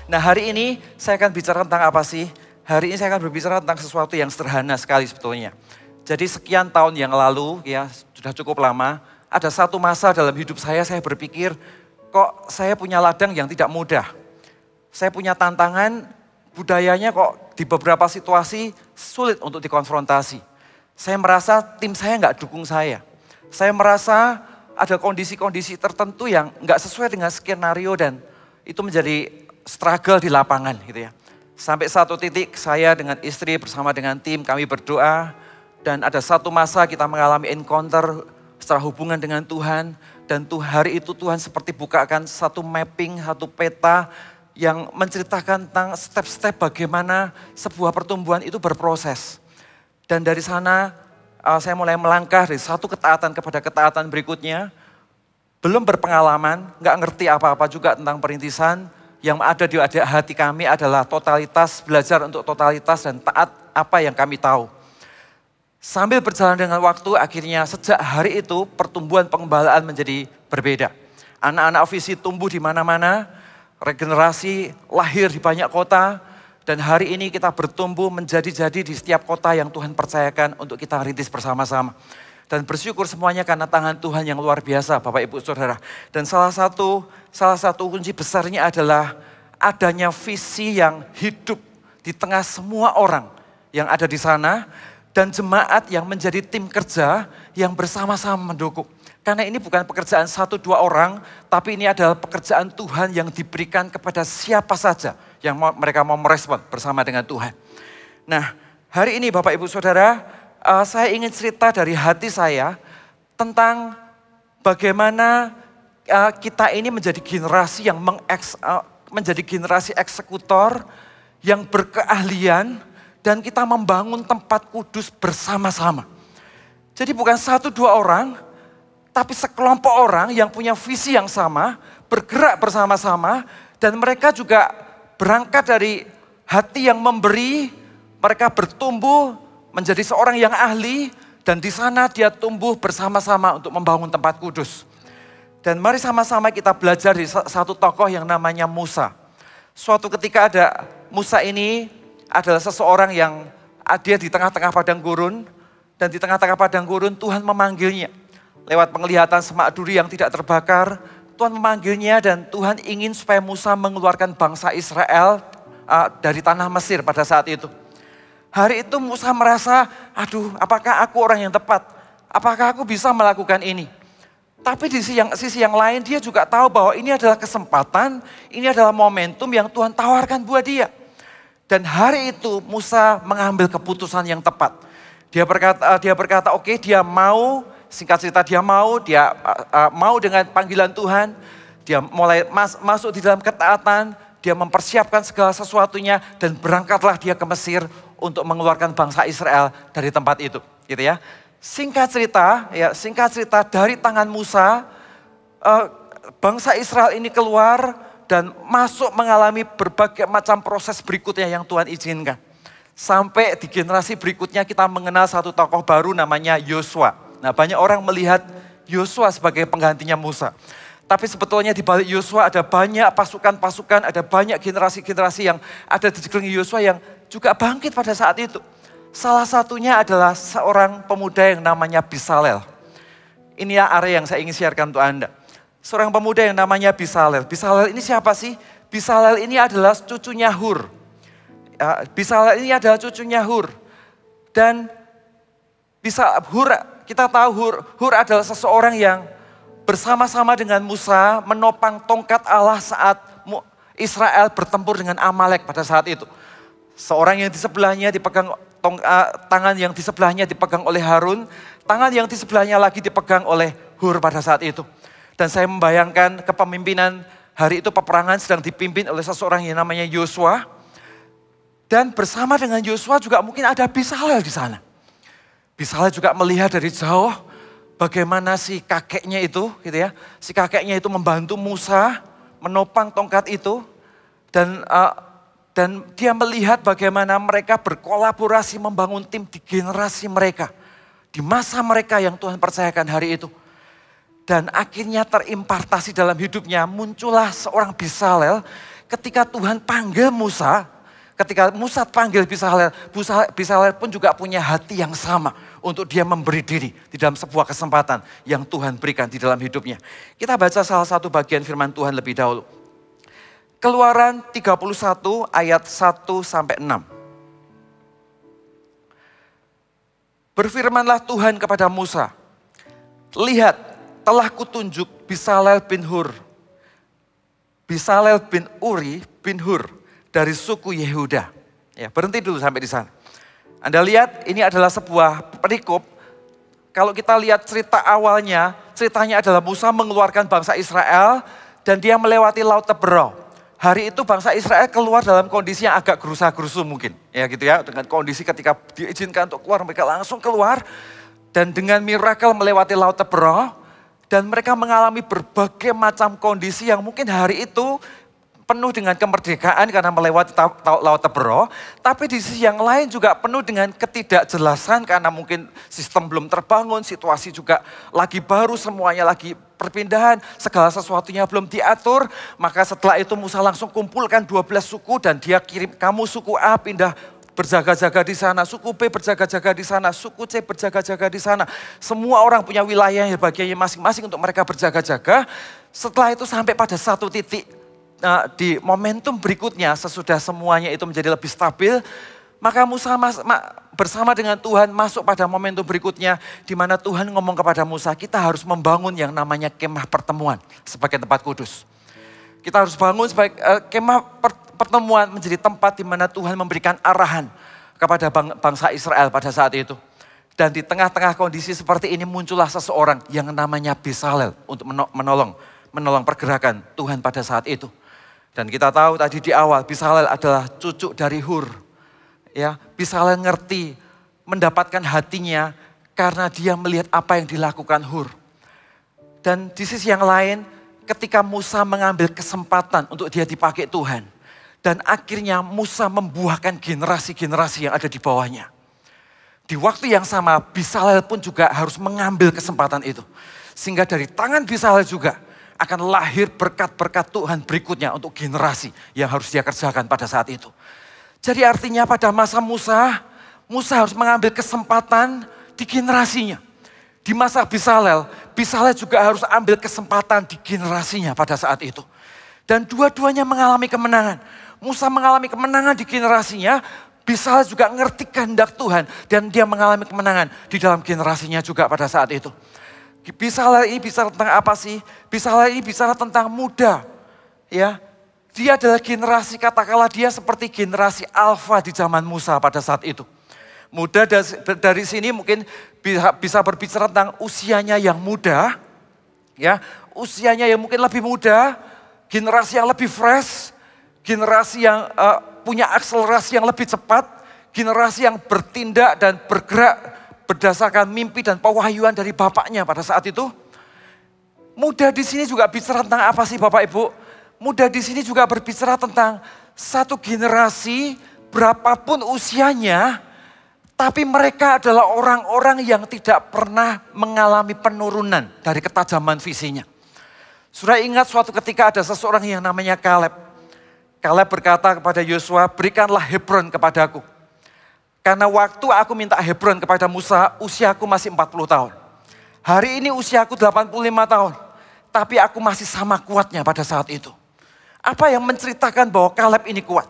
Nah hari ini saya akan bicara tentang apa sih? Hari ini saya akan berbicara tentang sesuatu yang sederhana sekali sebetulnya. Jadi sekian tahun yang lalu, ya sudah cukup lama, ada satu masa dalam hidup saya berpikir, kok saya punya ladang yang tidak mudah. Saya punya tantangan, budayanya kok di beberapa situasi sulit untuk dikonfrontasi. Saya merasa tim saya nggak dukung saya. Saya merasa ada kondisi-kondisi tertentu yang nggak sesuai dengan skenario dan itu menjadi struggle di lapangan gitu ya. Sampai satu titik saya dengan istri bersama dengan tim kami berdoa dan ada satu masa kita mengalami encounter secara hubungan dengan Tuhan dan hari itu Tuhan seperti bukakan satu mapping, satu peta yang menceritakan tentang step-step bagaimana sebuah pertumbuhan itu berproses. Dan dari sana saya mulai melangkah dari satu ketaatan kepada ketaatan berikutnya. Belum berpengalaman, nggak ngerti apa-apa juga tentang perintisan. Yang ada di hati kami adalah totalitas, belajar untuk totalitas dan taat apa yang kami tahu. Sambil berjalan dengan waktu, akhirnya sejak hari itu pertumbuhan pengembalaan menjadi berbeda. Anak-anak visi tumbuh di mana-mana, regenerasi lahir di banyak kota, dan hari ini kita bertumbuh menjadi-jadi di setiap kota yang Tuhan percayakan untuk kita rintis bersama-sama. Dan bersyukur semuanya karena tangan Tuhan yang luar biasa Bapak Ibu Saudara. Dan salah satu kunci besarnya adalah adanya visi yang hidup di tengah semua orang yang ada di sana. Dan jemaat yang menjadi tim kerja yang bersama-sama mendukung. Karena ini bukan pekerjaan 1-2 orang, tapi ini adalah pekerjaan Tuhan yang diberikan kepada siapa saja yang mereka mau merespon bersama dengan Tuhan. Nah, hari ini Bapak Ibu Saudara, saya ingin cerita dari hati saya tentang bagaimana kita ini menjadi generasi yang menjadi generasi eksekutor yang berkeahlian dan kita membangun tempat kudus bersama-sama. Jadi bukan 1-2 orang, tapi sekelompok orang yang punya visi yang sama, bergerak bersama-sama, dan mereka juga berangkat dari hati yang memberi, mereka bertumbuh menjadi seorang yang ahli, dan di sana dia tumbuh bersama-sama untuk membangun tempat kudus. Dan mari sama-sama kita belajar dari satu tokoh yang namanya Musa. Suatu ketika ada Musa ini adalah seseorang yang dia di tengah-tengah padang gurun, dan di tengah-tengah padang gurun Tuhan memanggilnya. Lewat penglihatan semak duri yang tidak terbakar, Tuhan memanggilnya dan Tuhan ingin supaya Musa mengeluarkan bangsa Israel dari tanah Mesir pada saat itu. Hari itu Musa merasa, aduh apakah aku orang yang tepat? Apakah aku bisa melakukan ini? Tapi di sisi yang lain dia juga tahu bahwa ini adalah kesempatan, ini adalah momentum yang Tuhan tawarkan buat dia. Dan hari itu Musa mengambil keputusan yang tepat. Dia berkata oke, dia mau, singkat cerita dia mau dengan panggilan Tuhan. Dia mulai masuk di dalam ketaatan, dia mempersiapkan segala sesuatunya dan berangkatlah dia ke Mesir untuk mengeluarkan bangsa Israel dari tempat itu, gitu ya. Singkat cerita dari tangan Musa, bangsa Israel ini keluar dan masuk mengalami berbagai macam proses berikutnya yang Tuhan izinkan. Sampai di generasi berikutnya kita mengenal satu tokoh baru namanya Yosua. Nah banyak orang melihat Yosua sebagai penggantinya Musa. Tapi sebetulnya di balik Yosua ada banyak pasukan-pasukan, ada banyak generasi-generasi yang ada di sekeliling Yosua yang juga bangkit pada saat itu. Salah satunya adalah seorang pemuda yang namanya Bisalel. Ini area yang saya ingin siarkan untuk Anda. Seorang pemuda yang namanya Bisalel. Bisalel ini siapa sih? Bisalel ini adalah cucunya Hur. Bisalel ini adalah cucunya Hur. Dan kita tahu Hur adalah seseorang yang bersama-sama dengan Musa menopang tongkat Allah saat Israel bertempur dengan Amalek pada saat itu. Seorang yang di sebelahnya dipegang tangan yang di sebelahnya dipegang oleh Harun, tangan yang di sebelahnya lagi dipegang oleh Hur pada saat itu. Dan saya membayangkan kepemimpinan hari itu peperangan sedang dipimpin oleh seseorang yang namanya Yosua. Dan bersama dengan Yosua juga mungkin ada Bisalel di sana. Bisalel juga melihat dari jauh bagaimana si kakeknya itu, gitu ya. Si kakeknya itu membantu Musa menopang tongkat itu. Dan dia melihat bagaimana mereka berkolaborasi membangun tim di generasi mereka. Di masa mereka yang Tuhan percayakan hari itu. Dan akhirnya terimpartasi dalam hidupnya, muncullah seorang Bisalel ketika Tuhan panggil Musa, ketika Musa panggil Bezalel pun juga punya hati yang sama untuk dia memberi diri di dalam sebuah kesempatan yang Tuhan berikan di dalam hidupnya. Kita baca salah satu bagian firman Tuhan lebih dahulu. Keluaran 31 ayat 1 sampai 6. Berfirmanlah Tuhan kepada Musa, lihat, telah kutunjuk Bezalel bin Uri bin Hur dari suku Yehuda. Ya, berhenti dulu sampai di sana. Anda lihat ini adalah sebuah perikop. Kalau kita lihat cerita awalnya, ceritanya adalah Musa mengeluarkan bangsa Israel dan dia melewati Laut Teberau. Hari itu bangsa Israel keluar dalam kondisi yang agak gerusa-gerusu mungkin. Ya gitu ya, dengan kondisi ketika diizinkan untuk keluar, mereka langsung keluar. Dan dengan miracle melewati Laut Teberau. Dan mereka mengalami berbagai macam kondisi yang mungkin hari itu penuh dengan kemerdekaan karena melewati Laut Teberau. Tapi di sisi yang lain juga penuh dengan ketidakjelasan karena mungkin sistem belum terbangun, situasi juga lagi baru, semuanya lagi perpindahan, segala sesuatunya belum diatur. Maka setelah itu Musa langsung kumpulkan 12 suku dan dia kirim, kamu suku A pindah berjaga-jaga di sana, suku B berjaga-jaga di sana, suku C berjaga-jaga di sana. Semua orang punya wilayahnya, bagiannya masing-masing untuk mereka berjaga-jaga. Setelah itu sampai pada satu titik di momentum berikutnya, sesudah semuanya itu menjadi lebih stabil, maka Musa bersama dengan Tuhan masuk pada momentum berikutnya, di mana Tuhan ngomong kepada Musa, kita harus membangun yang namanya kemah pertemuan sebagai tempat kudus. Kita harus bangun sebagai kemah pertemuan menjadi tempat di mana Tuhan memberikan arahan kepada bangsa Israel pada saat itu. Dan di tengah-tengah kondisi seperti ini muncullah seseorang yang namanya Bezalel untuk menolong pergerakan Tuhan pada saat itu. Dan kita tahu tadi di awal Bezalel adalah cucu dari Hur. Ya, Bezalel ngerti mendapatkan hatinya karena dia melihat apa yang dilakukan Hur. Dan di sisi yang lain, ketika Musa mengambil kesempatan untuk dia dipakai Tuhan. Dan akhirnya Musa membuahkan generasi-generasi yang ada di bawahnya. Di waktu yang sama, Bezalel pun juga harus mengambil kesempatan itu. Sehingga dari tangan Bezalel juga akan lahir berkat-berkat Tuhan berikutnya untuk generasi yang harus dia kerjakan pada saat itu. Jadi artinya pada masa Musa harus mengambil kesempatan di generasinya. Di masa Bezalel juga harus ambil kesempatan di generasinya pada saat itu. Dan dua-duanya mengalami kemenangan. Musa mengalami kemenangan di generasinya, Bezalel juga ngerti kehendak Tuhan. Dan dia mengalami kemenangan di dalam generasinya juga pada saat itu. Bezalel ini bicara tentang apa sih? Bezalel ini bicara tentang muda. Ya, dia adalah generasi, katakanlah dia seperti generasi alfa di zaman Musa pada saat itu. Muda dari sini mungkin bisa berbicara tentang usianya yang muda. Ya, usianya yang mungkin lebih muda, generasi yang lebih fresh, generasi yang punya akselerasi yang lebih cepat, generasi yang bertindak dan bergerak berdasarkan mimpi dan pewahyuan dari bapaknya pada saat itu. Muda di sini juga bicara tentang apa sih Bapak Ibu? Muda di sini juga berbicara tentang satu generasi berapapun usianya, tapi mereka adalah orang-orang yang tidak pernah mengalami penurunan dari ketajaman visinya. Sudah ingat suatu ketika ada seseorang yang namanya Kaleb. Kaleb berkata kepada Yosua, berikanlah Hebron kepadaku. Karena waktu aku minta Hebron kepada Musa, usiaku masih 40 tahun. Hari ini usiaku 85 tahun. Tapi aku masih sama kuatnya pada saat itu. Apa yang menceritakan bahwa Kaleb ini kuat?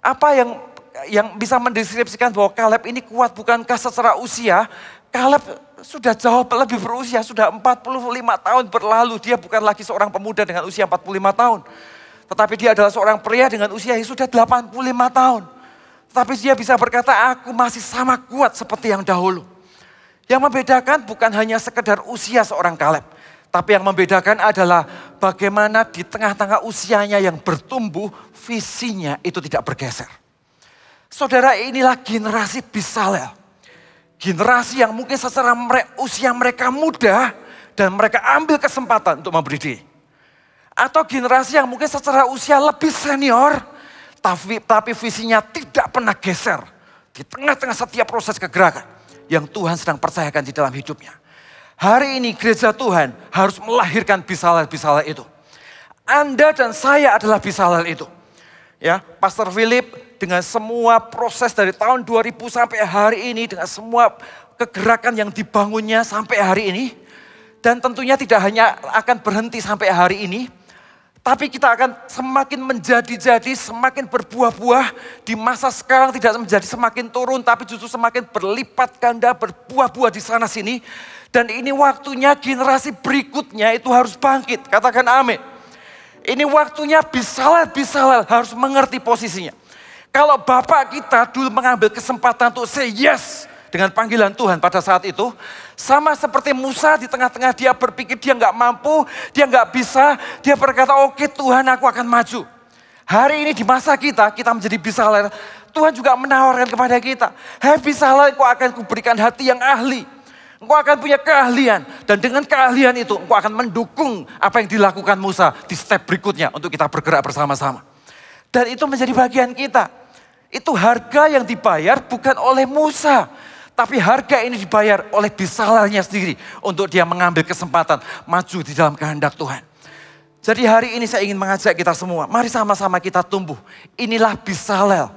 Apa yang bisa mendeskripsikan bahwa Kaleb ini kuat bukankah secara usia? Kaleb sudah jauh lebih berusia, sudah 45 tahun berlalu. Dia bukan lagi seorang pemuda dengan usia 45 tahun. Tetapi dia adalah seorang pria dengan usia yang sudah 85 tahun. Tapi dia bisa berkata, aku masih sama kuat seperti yang dahulu. Yang membedakan bukan hanya sekedar usia seorang Kaleb. Tapi yang membedakan adalah bagaimana di tengah-tengah usianya yang bertumbuh, visinya itu tidak bergeser. Saudara, inilah generasi Bezalel. Generasi yang mungkin secara usia mereka muda dan mereka ambil kesempatan untuk memberi diri. Atau generasi yang mungkin secara usia lebih senior, tapi visinya tidak pernah geser di tengah-tengah setiap proses kegerakan yang Tuhan sedang percayakan di dalam hidupnya. Hari ini gereja Tuhan harus melahirkan Bezalel-Bezalel itu. Anda dan saya adalah Bezalel itu. Ya, Pastor Philip dengan semua proses dari tahun 2000 sampai hari ini, dengan semua kegerakan yang dibangunnya sampai hari ini, dan tentunya tidak hanya akan berhenti sampai hari ini, tapi kita akan semakin menjadi-jadi, semakin berbuah-buah. Di masa sekarang tidak menjadi semakin turun, tapi justru semakin berlipat ganda, berbuah-buah di sana sini. Dan ini waktunya generasi berikutnya itu harus bangkit. Katakan amin. Ini waktunya Bisalel harus mengerti posisinya. Kalau Bapak kita dulu mengambil kesempatan untuk say yes dengan panggilan Tuhan pada saat itu, sama seperti Musa di tengah-tengah dia berpikir dia nggak mampu, dia nggak bisa, dia berkata oke Tuhan aku akan maju. Hari ini di masa kita menjadi Bisalel, Tuhan juga menawarkan kepada kita, hei Bisalel kau akan kuberikan hati yang ahli. Engkau akan punya keahlian dan dengan keahlian itu engkau akan mendukung apa yang dilakukan Musa di step berikutnya untuk kita bergerak bersama-sama. Dan itu menjadi bagian kita. Itu harga yang dibayar bukan oleh Musa. Tapi harga ini dibayar oleh Bisalelnya sendiri untuk dia mengambil kesempatan maju di dalam kehendak Tuhan. Jadi hari ini saya ingin mengajak kita semua, mari sama-sama kita tumbuh. Inilah Bisalel.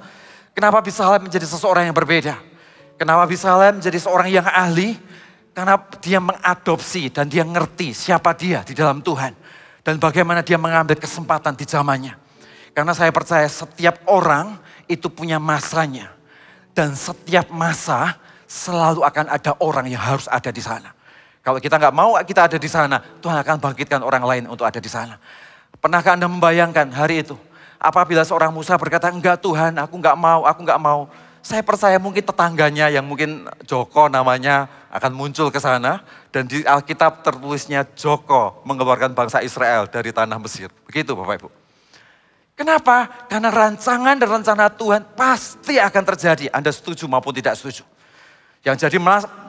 Kenapa Bisalel menjadi seseorang yang berbeda? Kenapa Bisalel menjadi seorang yang ahli? Karena dia mengadopsi dan dia ngerti siapa dia di dalam Tuhan. Dan bagaimana dia mengambil kesempatan di zamannya. Karena saya percaya setiap orang itu punya masanya. Dan setiap masa selalu akan ada orang yang harus ada di sana. Kalau kita nggak mau kita ada di sana, Tuhan akan bangkitkan orang lain untuk ada di sana. Pernahkah Anda membayangkan hari itu? Apabila seorang Musa berkata, enggak Tuhan, aku nggak mau. Saya percaya mungkin tetangganya yang mungkin Joko namanya akan muncul ke sana. Dan di Alkitab tertulisnya Joko mengeluarkan bangsa Israel dari tanah Mesir. Begitu Bapak Ibu. Kenapa? Karena rancangan dan rencana Tuhan pasti akan terjadi. Anda setuju maupun tidak setuju. Yang jadi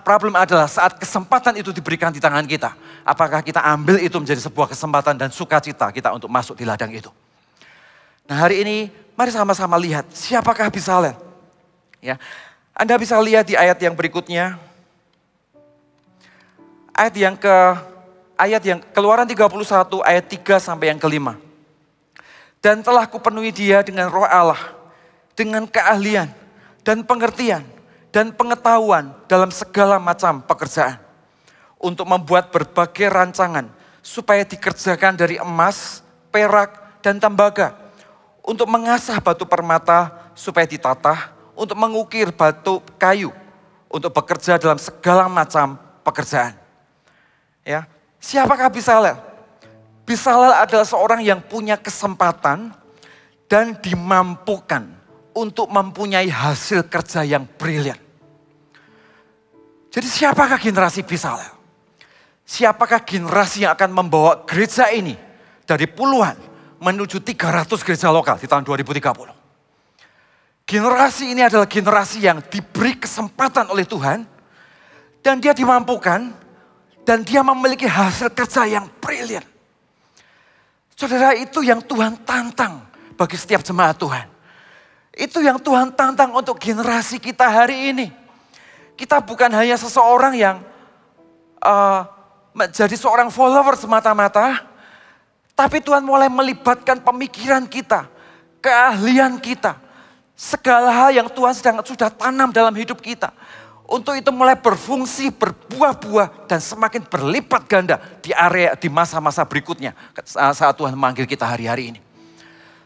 problem adalah saat kesempatan itu diberikan di tangan kita. Apakah kita ambil itu menjadi sebuah kesempatan dan sukacita kita untuk masuk di ladang itu. Nah hari ini mari sama-sama lihat siapakah Bisalel. Ya, Anda bisa lihat di ayat yang berikutnya. Ayat yang Keluaran 31 ayat 3 sampai yang kelima. Dan telah kupenuhi dia dengan roh Allah, dengan keahlian dan pengertian dan pengetahuan dalam segala macam pekerjaan. Untuk membuat berbagai rancangan supaya dikerjakan dari emas, perak, dan tembaga. Untuk mengasah batu permata supaya ditata, untuk mengukir batu kayu, untuk bekerja dalam segala macam pekerjaan. Ya, siapakah Bisalel? Bisalel adalah seorang yang punya kesempatan dan dimampukan untuk mempunyai hasil kerja yang brilian. Jadi siapakah generasi Bisalel? Siapakah generasi yang akan membawa gereja ini dari puluhan menuju 300 gereja lokal di tahun 2030? Generasi ini adalah generasi yang diberi kesempatan oleh Tuhan dan dia dimampukan dan dia memiliki hasil kerja yang brilian. Saudara, itu yang Tuhan tantang bagi setiap jemaat Tuhan. Itu yang Tuhan tantang untuk generasi kita hari ini. Kita bukan hanya seseorang yang menjadi seorang follower semata-mata. Tapi Tuhan mulai melibatkan pemikiran kita, keahlian kita. Segala hal yang Tuhan sudah tanam dalam hidup kita. Untuk itu mulai berfungsi, berbuah-buah dan semakin berlipat ganda di masa-masa berikutnya saat Tuhan memanggil kita hari-hari ini.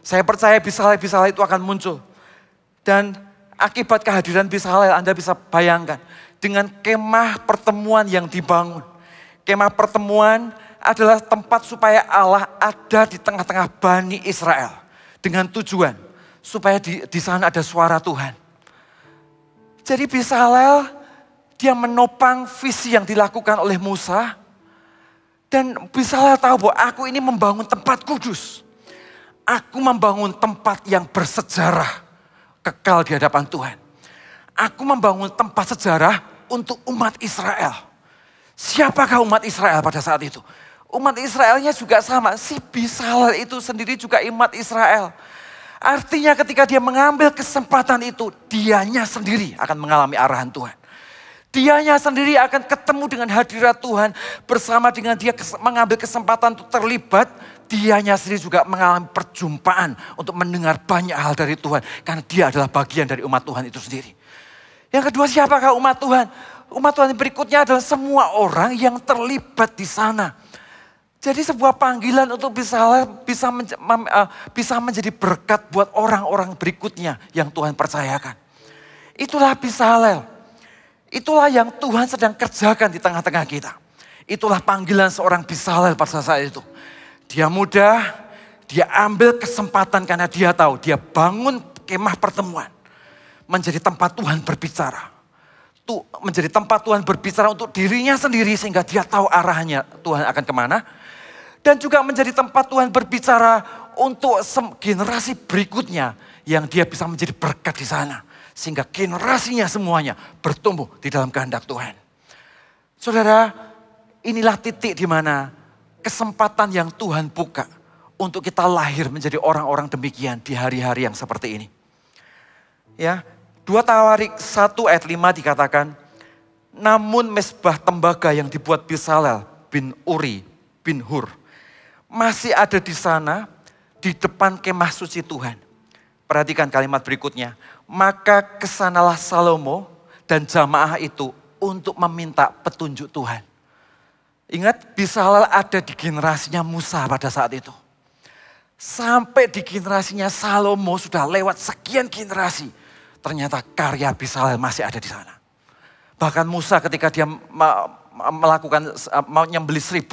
Saya percaya Bisalel itu akan muncul. Dan akibat kehadiran Bisalel Anda bisa bayangkan dengan kemah pertemuan yang dibangun. Kemah pertemuan adalah tempat supaya Allah ada di tengah-tengah Bani Israel. Dengan tujuan supaya di sana ada suara Tuhan. Jadi Bisalel dia menopang visi yang dilakukan oleh Musa. Dan Bisalel tahu bahwa aku ini membangun tempat kudus. Aku membangun tempat yang bersejarah kekal di hadapan Tuhan. Aku membangun tempat sejarah untuk umat Israel. Siapakah umat Israel pada saat itu? Umat Israelnya juga sama. Si Bisalel itu sendiri juga umat Israel. Artinya ketika dia mengambil kesempatan itu, dianya sendiri akan mengalami arahan Tuhan. Dianya sendiri akan ketemu dengan hadirat Tuhan. Bersama dengan dia mengambil kesempatan untuk terlibat. Dianya sendiri juga mengalami perjumpaan untuk mendengar banyak hal dari Tuhan. Karena dia adalah bagian dari umat Tuhan itu sendiri. Yang kedua, siapakah umat Tuhan? Umat Tuhan berikutnya adalah semua orang yang terlibat di sana. Jadi sebuah panggilan untuk bisa menjadi berkat buat orang-orang berikutnya yang Tuhan percayakan. Itulah Bisalel. Itulah yang Tuhan sedang kerjakan di tengah-tengah kita. Itulah panggilan seorang Bisalel pada saat itu. Dia muda, dia ambil kesempatan karena dia tahu dia bangun kemah pertemuan. Menjadi tempat Tuhan berbicara. Menjadi tempat Tuhan berbicara untuk dirinya sendiri sehingga dia tahu arahnya Tuhan akan kemana. Dan juga menjadi tempat Tuhan berbicara untuk generasi berikutnya yang dia bisa menjadi berkat di sana. Sehingga generasinya semuanya bertumbuh di dalam kehendak Tuhan. Saudara, inilah titik di mana kesempatan yang Tuhan buka untuk kita lahir menjadi orang-orang demikian di hari-hari yang seperti ini. Ya, 2 Tawarik 1 ayat 5 dikatakan, namun mesbah tembaga yang dibuat Bisalel bin Uri bin Hur masih ada di sana di depan kemah suci Tuhan. Perhatikan kalimat berikutnya. Maka kesanalah Salomo dan jamaah itu untuk meminta petunjuk Tuhan. Ingat, Bisalel ada di generasinya Musa pada saat itu. Sampai di generasinya Salomo sudah lewat sekian generasi. Ternyata karya Bisalel masih ada di sana. Bahkan Musa ketika dia melakukan mau nyembelih 1000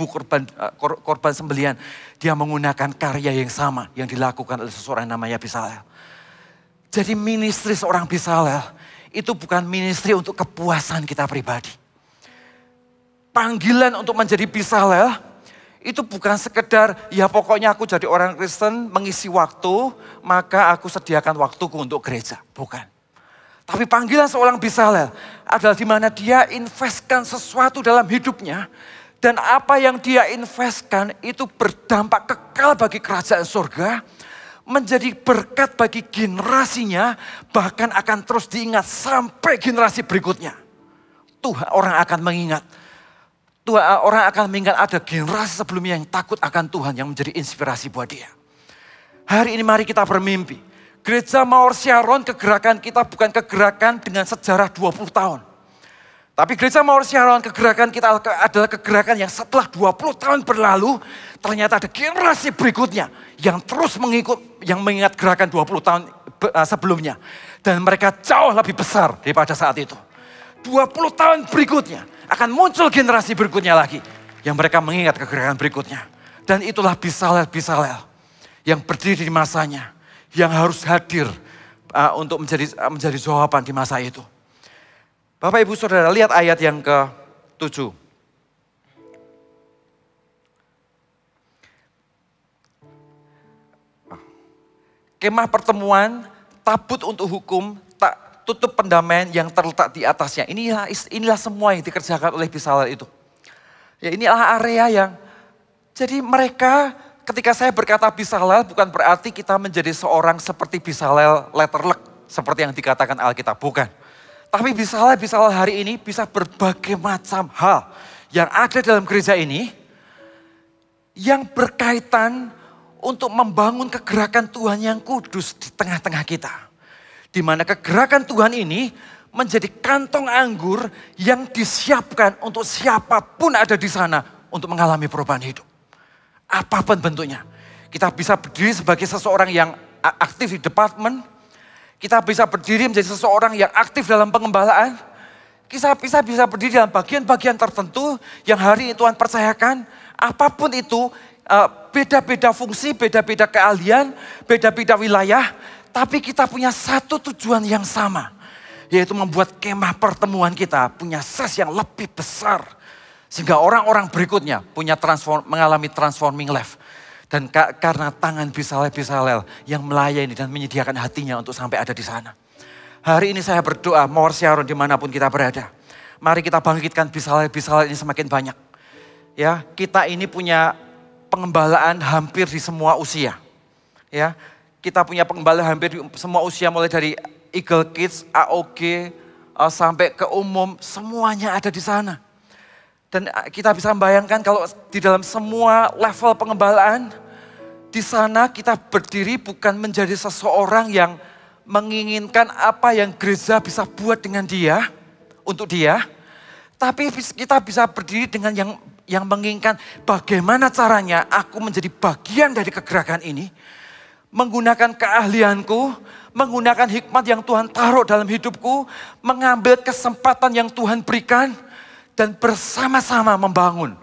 korban sembelihan, dia menggunakan karya yang sama yang dilakukan oleh seseorang namanya Bisalel. Jadi ministry seorang Bisalel itu bukan ministry untuk kepuasan kita pribadi. Panggilan untuk menjadi Bisalel itu bukan sekedar ya pokoknya aku jadi orang Kristen mengisi waktu maka aku sediakan waktuku untuk gereja. Bukan. Tapi panggilan seorang Bisalel adalah di mana dia investkan sesuatu dalam hidupnya. Dan apa yang dia investkan itu berdampak kekal bagi kerajaan surga. Menjadi berkat bagi generasinya, bahkan akan terus diingat sampai generasi berikutnya. Tuhan orang akan mengingat. Orang akan mengingat ada generasi sebelumnya yang takut akan Tuhan yang menjadi inspirasi buat dia. Hari ini mari kita bermimpi. Gereja Mawar Syaron, kegerakan kita bukan kegerakan dengan sejarah 20 tahun. Tapi Gereja Mawar Syaron, kegerakan kita adalah kegerakan yang setelah 20 tahun berlalu, ternyata ada generasi berikutnya yang terus mengingat gerakan 20 tahun sebelumnya. Dan mereka jauh lebih besar daripada saat itu. 20 tahun berikutnya akan muncul generasi berikutnya lagi yang mereka mengingat kegerakan berikutnya. Dan itulah Bisalel yang berdiri di masanya, yang harus hadir untuk menjadi jawaban di masa itu. Bapak Ibu Saudara, lihat ayat yang ke-7. Kemah pertemuan, tabut untuk hukum, tak tutup pendamaian yang terletak di atasnya. Inilah semua yang dikerjakan oleh Bisalel itu. Ya, inilah area yang, jadi mereka ketika saya berkata Bisalel bukan berarti kita menjadi seorang seperti Bisalel letterlek seperti yang dikatakan Alkitab, bukan. Tapi Bisalel hari ini bisa berbagai macam hal yang ada dalam gereja ini yang berkaitan untuk membangun kegerakan Tuhan yang kudus di tengah-tengah kita. Di mana kegerakan Tuhan ini menjadi kantong anggur yang disiapkan untuk siapapun ada di sana untuk mengalami perubahan hidup. Apapun bentuknya. Kita bisa berdiri sebagai seseorang yang aktif di departemen. Kita bisa berdiri menjadi seseorang yang aktif dalam pengembalaan. Kita bisa berdiri dalam bagian-bagian tertentu yang hari ini Tuhan percayakan. Apapun itu, beda-beda fungsi, beda-beda keahlian, beda-beda wilayah. Tapi kita punya satu tujuan yang sama. Yaitu membuat kemah pertemuan kita punya ses yang lebih besar. Sehingga orang-orang berikutnya mengalami transforming life. Dan karena tangan Bisalel yang melayani dan menyediakan hatinya untuk sampai ada di sana. Hari ini saya berdoa, Mawar Syaron dimanapun kita berada. Mari kita bangkitkan Bisalel ini semakin banyak. Ya, kita ini punya pengembalaan hampir di semua usia. Ya, kita punya pengembalaan hampir di semua usia mulai dari Eagle Kids, AOG, sampai ke umum, semuanya ada di sana. Dan kita bisa membayangkan kalau di dalam semua level pengembalaan, di sana kita berdiri bukan menjadi seseorang yang menginginkan apa yang gereja bisa buat dengan dia, untuk dia. Tapi kita bisa berdiri dengan yang menginginkan bagaimana caranya aku menjadi bagian dari kegerakan ini. Menggunakan keahlianku, menggunakan hikmat yang Tuhan taruh dalam hidupku, mengambil kesempatan yang Tuhan berikan, dan bersama-sama membangun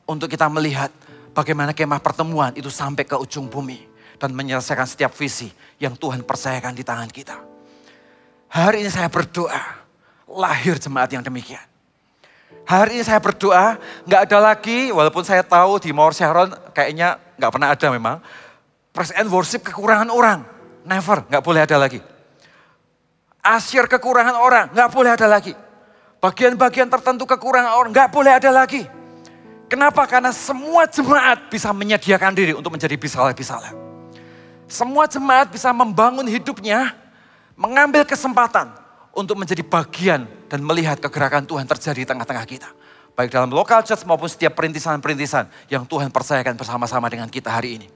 untuk kita melihat bagaimana kemah pertemuan itu sampai ke ujung bumi dan menyelesaikan setiap visi yang Tuhan percayakan di tangan kita. Hari ini saya berdoa, lahir jemaat yang demikian. Hari ini saya berdoa, nggak ada lagi, walaupun saya tahu di Mawar Sharon kayaknya nggak pernah ada memang, praise and worship kekurangan orang, never, nggak boleh ada lagi. Asyir kekurangan orang, nggak boleh ada lagi. Bagian-bagian tertentu kekurangan orang, nggak boleh ada lagi. Kenapa? Karena semua jemaat bisa menyediakan diri untuk menjadi bisalah-bisalah. Semua jemaat bisa membangun hidupnya, mengambil kesempatan untuk menjadi bagian dan melihat kegerakan Tuhan terjadi di tengah-tengah kita. Baik dalam lokal church maupun setiap perintisan-perintisan yang Tuhan percayakan bersama-sama dengan kita hari ini.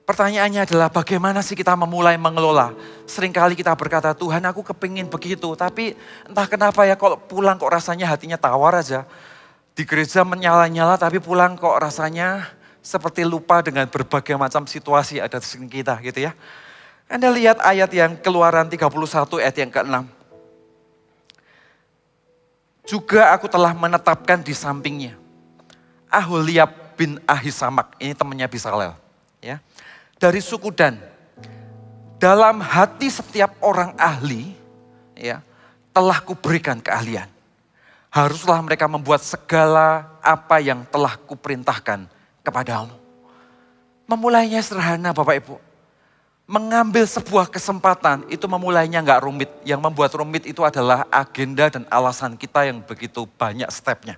Pertanyaannya adalah bagaimana sih kita memulai mengelola. Seringkali kita berkata, Tuhan aku kepingin begitu. Tapi entah kenapa ya kalau pulang kok rasanya hatinya tawar aja. Di gereja menyala-nyala tapi pulang kok rasanya seperti lupa dengan berbagai macam situasi ada di sekitar kita gitu ya. Anda lihat ayat yang Keluaran 31 ayat yang ke-6. Juga aku telah menetapkan di sampingnya Aholiab bin Ahisamak. Ini temannya Bisalel. Ya. Dari suku Dan, dalam hati setiap orang ahli, ya, telah kuberikan keahlian. Haruslah mereka membuat segala apa yang telah kuperintahkan kepadamu. Memulainya sederhana Bapak Ibu. Mengambil sebuah kesempatan itu memulainya nggak rumit. Yang membuat rumit itu adalah agenda dan alasan kita yang begitu banyak stepnya.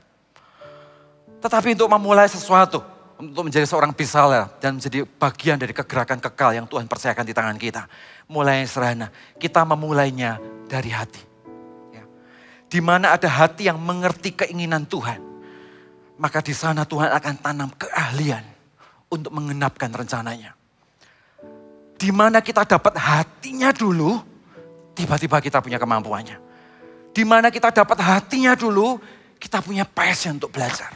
Tetapi untuk memulai sesuatu, untuk menjadi seorang bisalah dan menjadi bagian dari kegerakan kekal yang Tuhan percayakan di tangan kita. Mulai sederhana, kita memulainya dari hati. Ya. Di mana ada hati yang mengerti keinginan Tuhan, maka di sana Tuhan akan tanam keahlian untuk mengenapkan rencananya. Di mana kita dapat hatinya dulu, tiba-tiba kita punya kemampuannya. Di mana kita dapat hatinya dulu, kita punya passion untuk belajar.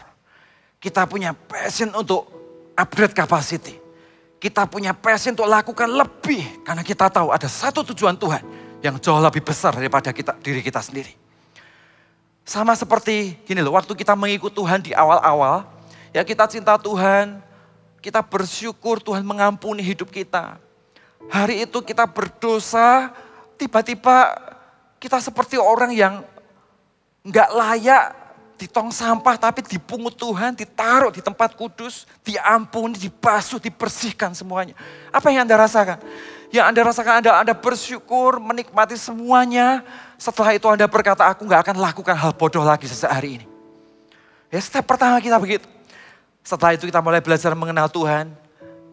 Kita punya passion untuk upgrade capacity. Kita punya passion untuk lakukan lebih. Karena kita tahu ada satu tujuan Tuhan yang jauh lebih besar daripada diri kita sendiri. Sama seperti gini loh, waktu kita mengikut Tuhan di awal-awal, ya kita cinta Tuhan, kita bersyukur Tuhan mengampuni hidup kita. Hari itu kita berdosa, tiba-tiba kita seperti orang yang nggak layak di tong sampah, tapi dipungut Tuhan, ditaruh di tempat kudus, diampuni, dibasuh, dibersihkan semuanya. Apa yang Anda rasakan? Yang Anda rasakan Anda bersyukur, menikmati semuanya. Setelah itu Anda berkata, aku gak akan lakukan hal bodoh lagi sejak hari ini. Ya step pertama kita begitu. Setelah itu kita mulai belajar mengenal Tuhan,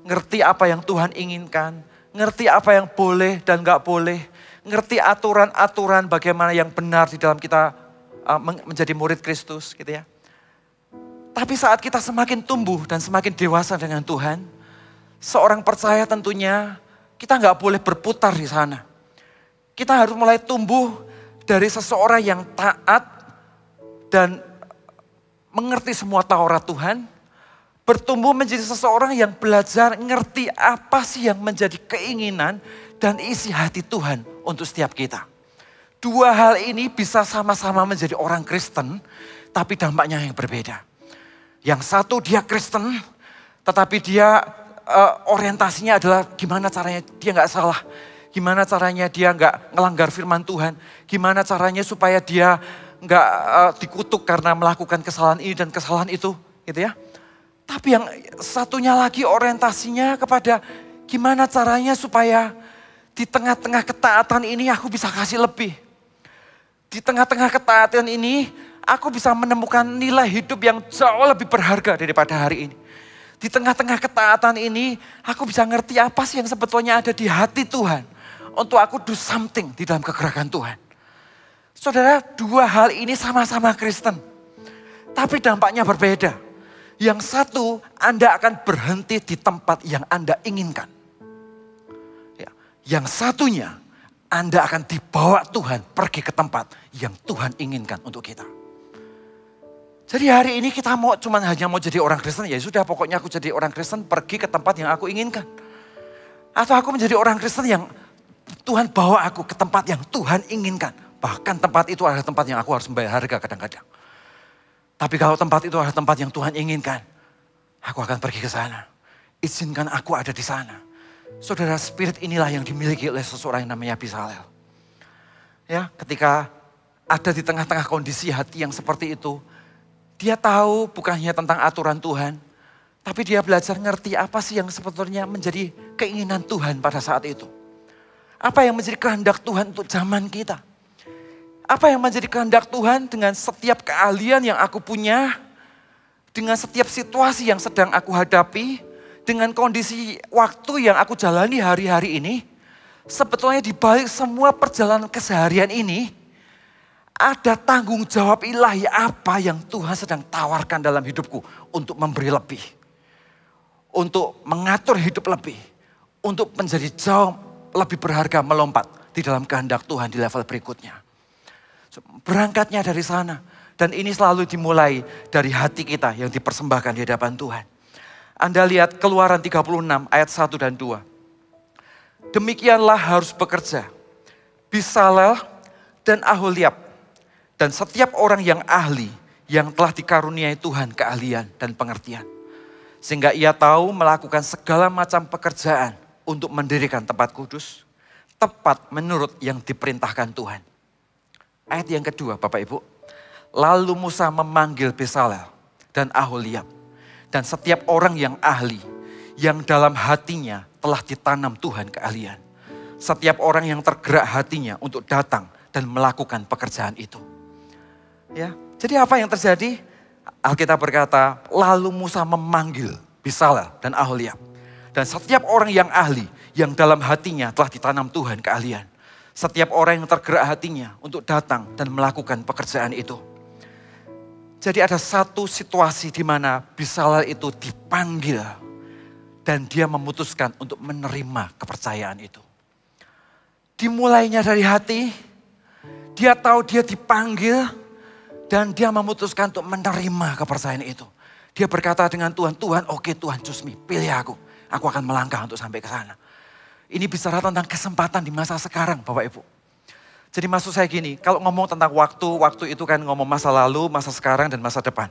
ngerti apa yang Tuhan inginkan, ngerti apa yang boleh dan gak boleh, ngerti aturan-aturan bagaimana yang benar di dalam kita menjadi murid Kristus gitu ya. Tapi saat kita semakin tumbuh dan semakin dewasa dengan Tuhan, seorang percaya tentunya kita nggak boleh berputar di sana. Kita harus mulai tumbuh dari seseorang yang taat dan mengerti semua Taurat Tuhan, bertumbuh menjadi seseorang yang belajar ngerti apa sih yang menjadi keinginan dan isi hati Tuhan untuk setiap kita. Dua hal ini bisa sama-sama menjadi orang Kristen, tapi dampaknya yang berbeda. Yang satu dia Kristen, tetapi dia orientasinya adalah gimana caranya dia nggak salah. Gimana caranya dia nggak ngelanggar firman Tuhan. Gimana caranya supaya dia nggak dikutuk karena melakukan kesalahan ini dan kesalahan itu. Gitu ya. Tapi yang satunya lagi orientasinya kepada gimana caranya supaya di tengah-tengah ketaatan ini aku bisa kasih lebih. Di tengah-tengah ketaatan ini, aku bisa menemukan nilai hidup yang jauh lebih berharga daripada hari ini. Di tengah-tengah ketaatan ini, aku bisa ngerti apa sih yang sebetulnya ada di hati Tuhan. Untuk aku do something di dalam kegerakan Tuhan. Saudara, dua hal ini sama-sama Kristen. Tapi dampaknya berbeda. Yang satu, Anda akan berhenti di tempat yang Anda inginkan. Ya. Yang satunya, Anda akan dibawa Tuhan pergi ke tempat yang Tuhan inginkan untuk kita. Jadi hari ini kita hanya mau jadi orang Kristen, ya sudah pokoknya aku jadi orang Kristen pergi ke tempat yang aku inginkan. Atau aku menjadi orang Kristen yang Tuhan bawa aku ke tempat yang Tuhan inginkan. Bahkan tempat itu adalah tempat yang aku harus membayar harga kadang-kadang. Tapi kalau tempat itu adalah tempat yang Tuhan inginkan, aku akan pergi ke sana. Izinkan aku ada di sana. Saudara, spirit inilah yang dimiliki oleh seseorang yang namanya Bezalel. Ya, ketika ada di tengah-tengah kondisi hati yang seperti itu, dia tahu bukan hanya tentang aturan Tuhan, tapi dia belajar ngerti apa sih yang sebetulnya menjadi keinginan Tuhan pada saat itu. Apa yang menjadi kehendak Tuhan untuk zaman kita. Apa yang menjadi kehendak Tuhan dengan setiap keahlian yang aku punya, dengan setiap situasi yang sedang aku hadapi, dengan kondisi waktu yang aku jalani hari-hari ini, sebetulnya di balik semua perjalanan keseharian ini, ada tanggung jawab ilahi apa yang Tuhan sedang tawarkan dalam hidupku untuk memberi lebih. Untuk mengatur hidup lebih. Untuk menjadi jauh lebih berharga melompat di dalam kehendak Tuhan di level berikutnya. Berangkatnya dari sana. Dan ini selalu dimulai dari hati kita yang dipersembahkan di hadapan Tuhan. Anda lihat Keluaran 36 ayat 1 dan 2. Demikianlah harus bekerja Bezalel dan Aholiab dan setiap orang yang ahli yang telah dikaruniai Tuhan keahlian dan pengertian. Sehingga ia tahu melakukan segala macam pekerjaan untuk mendirikan tempat kudus, tepat menurut yang diperintahkan Tuhan. Ayat yang kedua Bapak Ibu. Lalu Musa memanggil Bezalel dan Aholiab dan setiap orang yang ahli yang dalam hatinya telah ditanam Tuhan keahlian. Setiap orang yang tergerak hatinya untuk datang dan melakukan pekerjaan itu. Ya, jadi apa yang terjadi? Alkitab berkata, lalu Musa memanggil Bezalel dan Aholiab dan setiap orang yang ahli yang dalam hatinya telah ditanam Tuhan keahlian. Setiap orang yang tergerak hatinya untuk datang dan melakukan pekerjaan itu. Jadi ada satu situasi di mana Bezalel itu dipanggil dan dia memutuskan untuk menerima kepercayaan itu. Dimulainya dari hati, dia tahu dia dipanggil dan dia memutuskan untuk menerima kepercayaan itu. Dia berkata dengan Tuhan, Tuhan oke Tuhan choose me, pilih aku. Aku akan melangkah untuk sampai ke sana. Ini bicara tentang kesempatan di masa sekarang Bapak Ibu. Jadi maksud saya gini, kalau ngomong tentang waktu itu kan ngomong masa lalu, masa sekarang dan masa depan.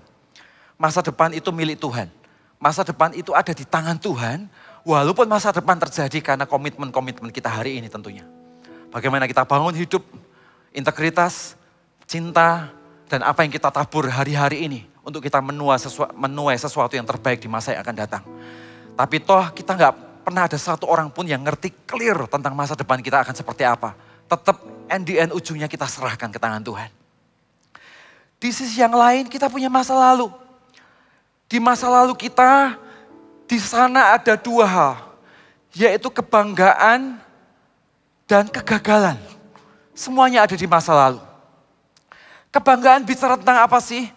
Masa depan itu milik Tuhan. Masa depan itu ada di tangan Tuhan, walaupun masa depan terjadi karena komitmen-komitmen kita hari ini tentunya. Bagaimana kita bangun hidup, integritas, cinta, dan apa yang kita tabur hari-hari ini untuk kita menuai sesuatu yang terbaik di masa yang akan datang. Tapi toh kita nggak pernah ada satu orang pun yang ngerti clear tentang masa depan kita akan seperti apa. Tetap ujungnya kita serahkan ke tangan Tuhan. Di sisi yang lain kita punya masa lalu. Di masa lalu kita, di sana ada dua hal. Yaitu kebanggaan dan kegagalan. Semuanya ada di masa lalu. Kebanggaan bicara tentang apa sih?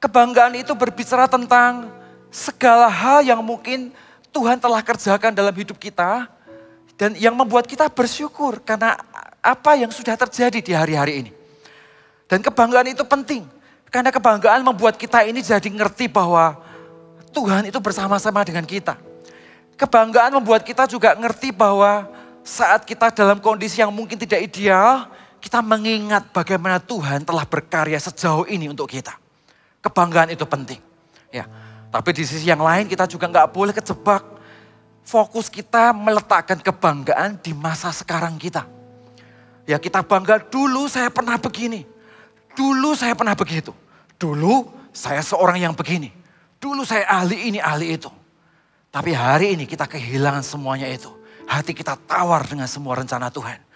Kebanggaan itu berbicara tentang segala hal yang mungkin Tuhan telah kerjakan dalam hidup kita. Dan yang membuat kita bersyukur karena apa yang sudah terjadi di hari-hari ini. Dan kebanggaan itu penting. Karena kebanggaan membuat kita ini jadi ngerti bahwa Tuhan itu bersama-sama dengan kita. Kebanggaan membuat kita juga ngerti bahwa saat kita dalam kondisi yang mungkin tidak ideal, kita mengingat bagaimana Tuhan telah berkarya sejauh ini untuk kita. Kebanggaan itu penting. Ya, tapi di sisi yang lain kita juga nggak boleh kejebak. Fokus kita meletakkan kebanggaan di masa sekarang kita. Ya kita bangga, dulu saya pernah begini. Dulu saya pernah begitu. Dulu saya seorang yang begini. Dulu saya ahli ini, ahli itu. Tapi hari ini kita kehilangan semuanya itu. Hati kita tawar dengan semua rencana Tuhan.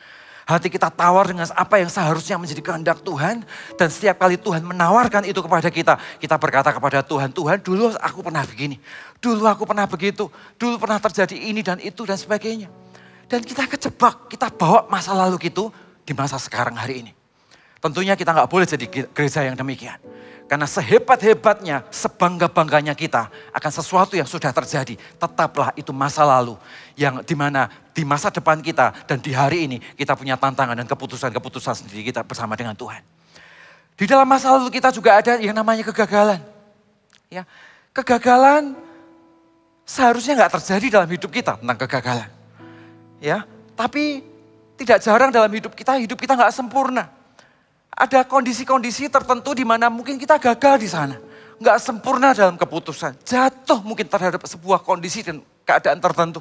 Hati kita tawar dengan apa yang seharusnya menjadi kehendak Tuhan. Dan setiap kali Tuhan menawarkan itu kepada kita. Kita berkata kepada Tuhan, Tuhan dulu aku pernah begini. Dulu aku pernah begitu. Dulu pernah terjadi ini dan itu dan sebagainya. Dan kita kejebak, kita bawa masa lalu gitu di masa sekarang hari ini. Tentunya kita nggak boleh jadi gereja yang demikian. Karena sehebat-hebatnya, sebangga-bangganya kita akan sesuatu yang sudah terjadi. Tetaplah itu masa lalu yang dimana di masa depan kita dan di hari ini kita punya tantangan dan keputusan-keputusan sendiri kita bersama dengan Tuhan. Di dalam masa lalu kita juga ada yang namanya kegagalan. Ya, kegagalan seharusnya nggak terjadi dalam hidup kita tentang kegagalan. Ya, tapi tidak jarang dalam hidup kita nggak sempurna. Ada kondisi-kondisi tertentu di mana mungkin kita gagal di sana. Nggak sempurna dalam keputusan. Jatuh mungkin terhadap sebuah kondisi dan keadaan tertentu.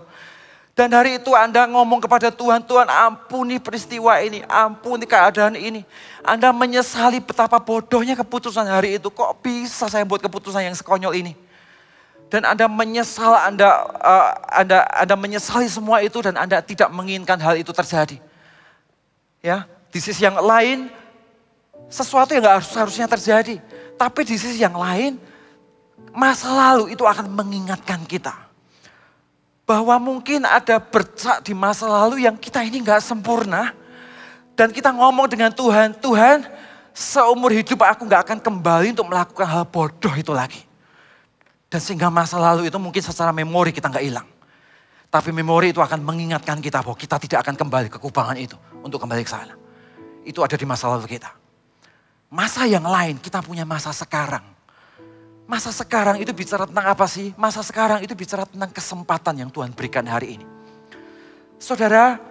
Dan hari itu Anda ngomong kepada Tuhan, Tuhan ampuni peristiwa ini, ampuni keadaan ini. Anda menyesali betapa bodohnya keputusan hari itu. Kok bisa saya buat keputusan yang sekonyol ini? Dan Anda menyesal, Anda menyesali semua itu dan Anda tidak menginginkan hal itu terjadi. Ya, di sisi yang lain, sesuatu yang gak seharusnya terjadi. Tapi di sisi yang lain, masa lalu itu akan mengingatkan kita. Bahwa mungkin ada bercak di masa lalu yang kita ini gak sempurna. Dan kita ngomong dengan Tuhan, Tuhan seumur hidup aku gak akan kembali untuk melakukan hal bodoh itu lagi. Dan sehingga masa lalu itu mungkin secara memori kita gak hilang. Tapi memori itu akan mengingatkan kita bahwa kita tidak akan kembali ke kubangan itu untuk kembali ke sana. Itu ada di masa lalu kita. Masa yang lain, kita punya masa sekarang. Masa sekarang itu bicara tentang apa sih? Masa sekarang itu bicara tentang kesempatan yang Tuhan berikan hari ini. Saudara,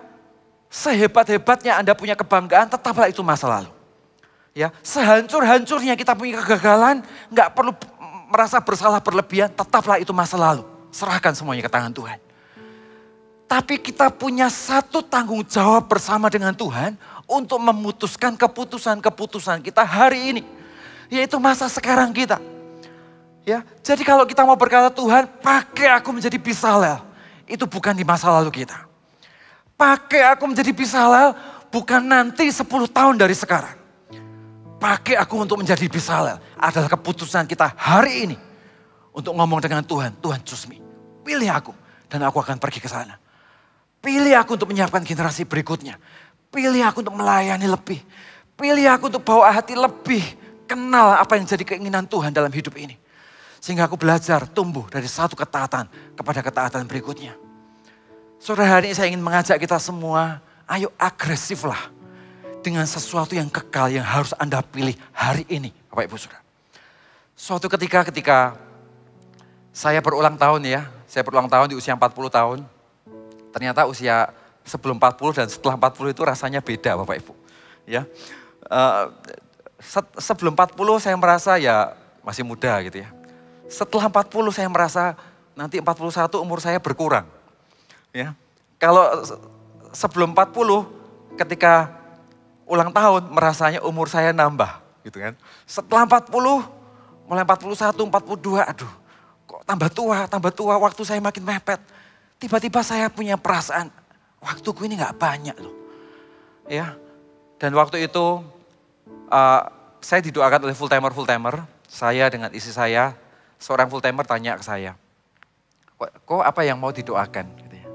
sehebat-hebatnya Anda punya kebanggaan, tetaplah itu masa lalu. Ya, sehancur-hancurnya kita punya kegagalan, nggak perlu merasa bersalah berlebihan, tetaplah itu masa lalu. Serahkan semuanya ke tangan Tuhan. Tapi kita punya satu tanggung jawab bersama dengan Tuhan untuk memutuskan keputusan-keputusan kita hari ini. Yaitu masa sekarang kita. Ya, jadi kalau kita mau berkata Tuhan, pakai aku menjadi Bezalel. Itu bukan di masa lalu kita. Pakai aku menjadi Bezalel bukan nanti 10 tahun dari sekarang. Pakai aku untuk menjadi Bezalel adalah keputusan kita hari ini. Untuk ngomong dengan Tuhan, Tuhan choose me. Pilih aku dan aku akan pergi ke sana. Pilih aku untuk menyiapkan generasi berikutnya. Pilih aku untuk melayani lebih. Pilih aku untuk bawa hati lebih. Kenal apa yang jadi keinginan Tuhan dalam hidup ini. Sehingga aku belajar tumbuh dari satu ketaatan kepada ketaatan berikutnya. Saudara, hari ini saya ingin mengajak kita semua, ayo agresiflah. Dengan sesuatu yang kekal yang harus Anda pilih hari ini. Bapak Ibu Saudara. Suatu ketika saya berulang tahun ya. Saya berulang tahun di usia 40 tahun. Ternyata usia sebelum 40 dan setelah 40 itu rasanya beda Bapak Ibu. Ya, sebelum 40 saya merasa ya masih muda gitu ya. Setelah 40 saya merasa nanti 41 umur saya berkurang. Ya, kalau sebelum 40 ketika ulang tahun merasanya umur saya nambah gitu kan. Setelah 40, mulai 41, 42, aduh kok tambah tua waktu saya makin mepet. Tiba-tiba saya punya perasaan, waktuku ini gak banyak loh. Ya, dan waktu itu saya didoakan oleh full-timer. Saya dengan istri saya, seorang full-timer tanya ke saya, kok apa yang mau didoakan? Gitu ya.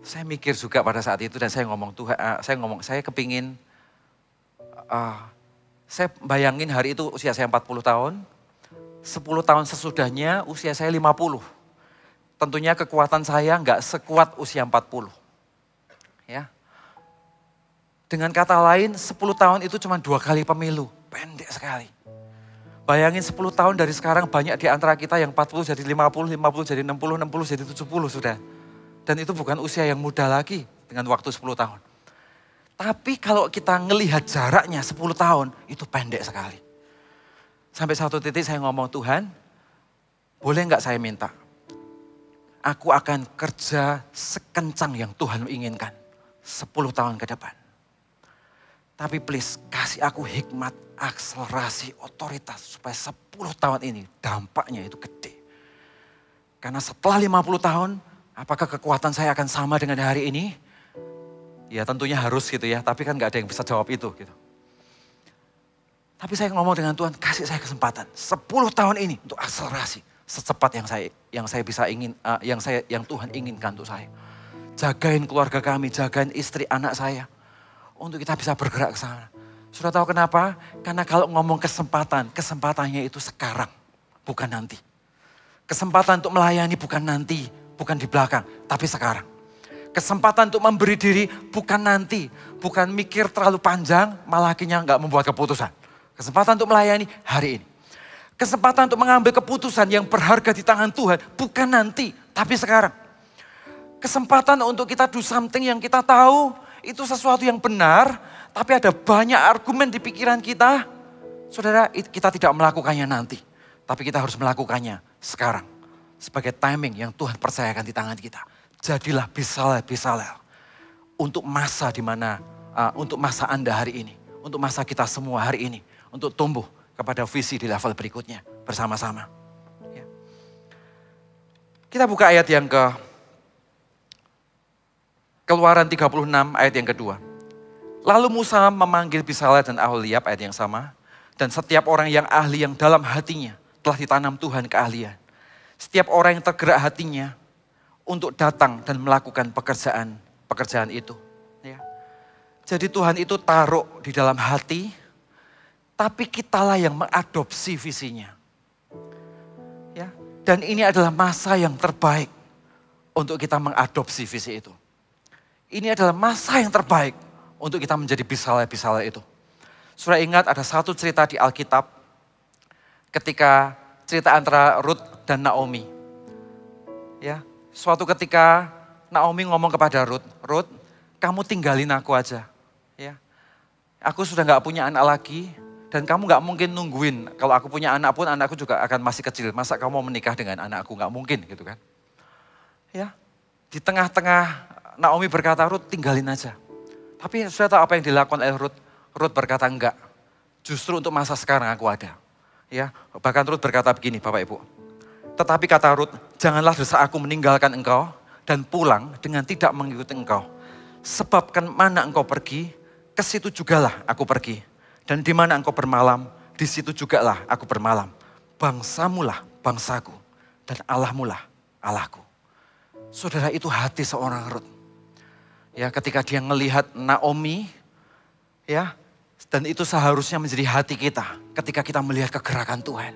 Saya mikir juga pada saat itu dan saya ngomong, saya kepingin, saya bayangin hari itu usia saya 40 tahun, 10 tahun sesudahnya usia saya 50. Tentunya kekuatan saya nggak sekuat usia 40. Ya. Dengan kata lain 10 tahun itu cuma 2 kali pemilu. Pendek sekali. Bayangin 10 tahun dari sekarang banyak di antara kita yang 40 jadi 50, 50 jadi 60, 60 jadi 70 sudah. Dan itu bukan usia yang muda lagi dengan waktu 10 tahun. Tapi kalau kita ngelihat jaraknya 10 tahun itu pendek sekali. Sampai satu titik saya ngomong, Tuhan boleh nggak saya minta? Aku akan kerja sekencang yang Tuhan inginkan. 10 tahun ke depan. Tapi please kasih aku hikmat, akselerasi, otoritas. Supaya 10 tahun ini dampaknya itu gede. Karena setelah 50 tahun, apakah kekuatan saya akan sama dengan hari ini? Ya tentunya harus gitu ya, tapi kan gak ada yang bisa jawab itu gitu. Tapi saya ngomong dengan Tuhan, kasih saya kesempatan 10 tahun ini untuk akselerasi. Secepat yang saya bisa yang Tuhan inginkan untuk saya. Jagain keluarga kami, jagain istri anak saya. Untuk kita bisa bergerak ke sana. Sudah tahu kenapa? Karena kalau ngomong kesempatan, kesempatannya itu sekarang, bukan nanti. Kesempatan untuk melayani bukan nanti, bukan di belakang, tapi sekarang. Kesempatan untuk memberi diri bukan nanti, bukan mikir terlalu panjang, malah akhirnya nggak membuat keputusan. Kesempatan untuk melayani hari ini. Kesempatan untuk mengambil keputusan yang berharga di tangan Tuhan, bukan nanti, tapi sekarang. Kesempatan untuk kita do something yang kita tahu, itu sesuatu yang benar, tapi ada banyak argumen di pikiran kita. Saudara, kita tidak melakukannya nanti. Tapi kita harus melakukannya sekarang. Sebagai timing yang Tuhan percayakan di tangan kita. Jadilah Bezalel. Untuk masa di mana, untuk masa Anda hari ini. Untuk masa kita semua hari ini. Untuk tumbuh kepada visi di level berikutnya. Bersama-sama. Ya. Kita buka ayat yang Keluaran 36 ayat yang kedua. Lalu Musa memanggil Bezalel dan Aholiab ayat yang sama. Dan setiap orang yang ahli yang dalam hatinya telah ditanam Tuhan keahlian. Setiap orang yang tergerak hatinya untuk datang dan melakukan pekerjaan itu. Ya. Jadi Tuhan itu taruh di dalam hati, tapi kitalah yang mengadopsi visinya. Ya. Dan ini adalah masa yang terbaik untuk kita mengadopsi visi itu. Ini adalah masa yang terbaik untuk kita menjadi Bezalel itu. Sudah ingat ada satu cerita di Alkitab ketika cerita antara Ruth dan Naomi. Ya, suatu ketika Naomi ngomong kepada Ruth, Ruth, kamu tinggalin aku aja. Ya, aku sudah nggak punya anak lagi dan kamu nggak mungkin nungguin. Kalau aku punya anak pun anakku juga akan masih kecil. Masa kamu mau menikah dengan anakku? Nggak mungkin gitu kan. Ya, di tengah-tengah Naomi berkata, Ruth tinggalin aja. Tapi sudah tahu apa yang dilakukan oleh Ruth? Ruth berkata enggak. Justru untuk masa sekarang aku ada. Ya, bahkan Ruth berkata begini Bapak Ibu. Tetapi kata Ruth, janganlah dosa aku meninggalkan engkau dan pulang dengan tidak mengikuti engkau. Sebab kan mana engkau pergi, ke situ jugalah aku pergi. Dan di mana engkau bermalam, di situ jugalah aku bermalam. Bangsamulah bangsaku dan Allahmulah Allahku. Saudara, itu hati seorang Ruth. Ya, ketika dia melihat Naomi, ya, dan itu seharusnya menjadi hati kita ketika kita melihat kegerakan Tuhan.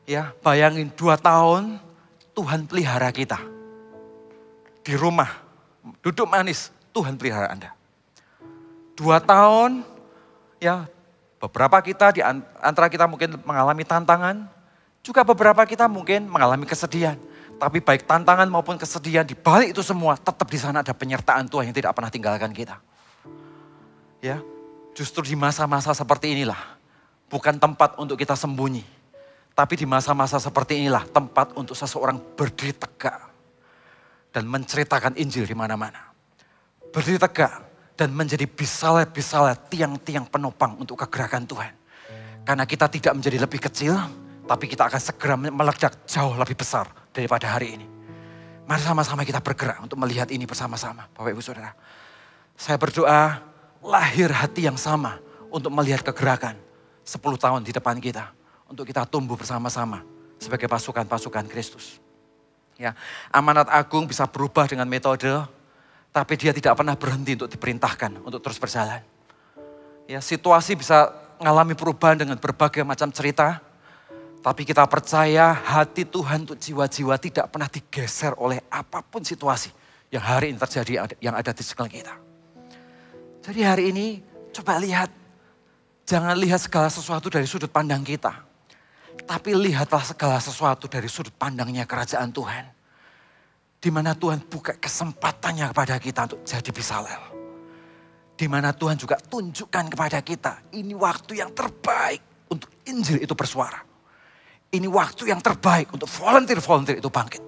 Ya, bayangin 2 tahun Tuhan pelihara kita. Di rumah, duduk manis, Tuhan pelihara Anda. 2 tahun, ya, beberapa kita di antara kita mungkin mengalami tantangan, juga beberapa kita mungkin mengalami kesedihan. Tapi baik tantangan maupun kesedihan, di balik itu semua tetap di sana ada penyertaan Tuhan yang tidak pernah tinggalkan kita. Ya, justru di masa-masa seperti inilah bukan tempat untuk kita sembunyi. Tapi di masa-masa seperti inilah tempat untuk seseorang berdiri tegak dan menceritakan Injil di mana-mana. Berdiri tegak dan menjadi Bezalel, tiang-tiang penopang untuk kegerakan Tuhan. Karena kita tidak menjadi lebih kecil, tapi kita akan segera meledak jauh lebih besar daripada hari ini. Mari sama-sama kita bergerak untuk melihat ini bersama-sama, Bapak Ibu Saudara. Saya berdoa lahir hati yang sama untuk melihat kegerakan 10 tahun di depan kita. Untuk kita tumbuh bersama-sama sebagai pasukan-pasukan Kristus. Ya, amanat agung bisa berubah dengan metode, tapi dia tidak pernah berhenti untuk diperintahkan untuk terus berjalan. Ya, situasi bisa mengalami perubahan dengan berbagai macam cerita, tapi kita percaya hati Tuhan untuk jiwa-jiwa tidak pernah digeser oleh apapun situasi yang hari ini terjadi, yang ada di sekeliling kita. Jadi hari ini coba lihat, jangan lihat segala sesuatu dari sudut pandang kita. Tapi lihatlah segala sesuatu dari sudut pandangnya kerajaan Tuhan. Di mana Tuhan buka kesempatannya kepada kita untuk jadi Bezalel. Di mana Tuhan juga tunjukkan kepada kita, ini waktu yang terbaik untuk Injil itu bersuara. Ini waktu yang terbaik untuk volunteer itu bangkit.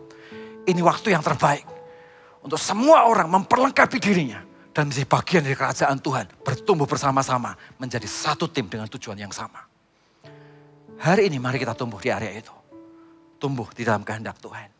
Ini waktu yang terbaik untuk semua orang memperlengkapi dirinya dan menjadi bagian dari kerajaan Tuhan, bertumbuh bersama-sama menjadi satu tim dengan tujuan yang sama. Hari ini mari kita tumbuh di area itu. Tumbuh di dalam kehendak Tuhan.